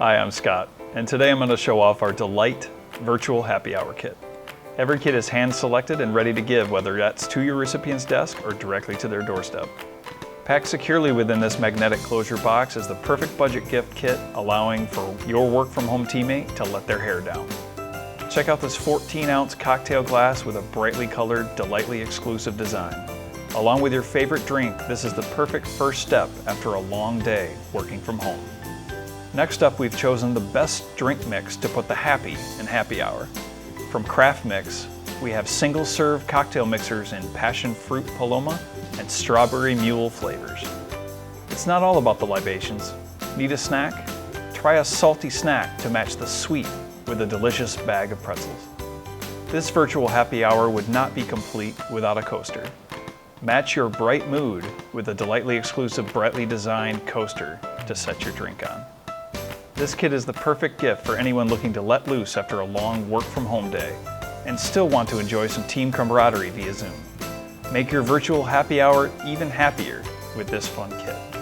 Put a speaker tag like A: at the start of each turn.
A: Hi, I'm Scott, and today I'm going to show off our Delite Virtual Happy Hour Kit. Every kit is hand-selected and ready to give, whether that's to your recipient's desk or directly to their doorstep. Packed securely within this magnetic closure box is the perfect budget gift kit, allowing for your work-from-home teammate to let their hair down. Check out this 14-ounce cocktail glass with a brightly colored, Delitely exclusive design. Along with your favorite drink, this is the perfect first step after a long day working from home. Next up, we've chosen the best drink mix to put the happy in happy hour. From Craftmix, we have single-serve cocktail mixers in passion fruit paloma and strawberry mule flavors. It's not all about the libations. Need a snack? Try a salty snack to match the sweet with a delicious bag of pretzels. This virtual happy hour would not be complete without a coaster. Match your bright mood with a Delitely exclusive brightly designed coaster to set your drink on. This kit is the perfect gift for anyone looking to let loose after a long work-from-home day and still want to enjoy some team camaraderie via Zoom. Make your virtual happy hour even happier with this fun kit.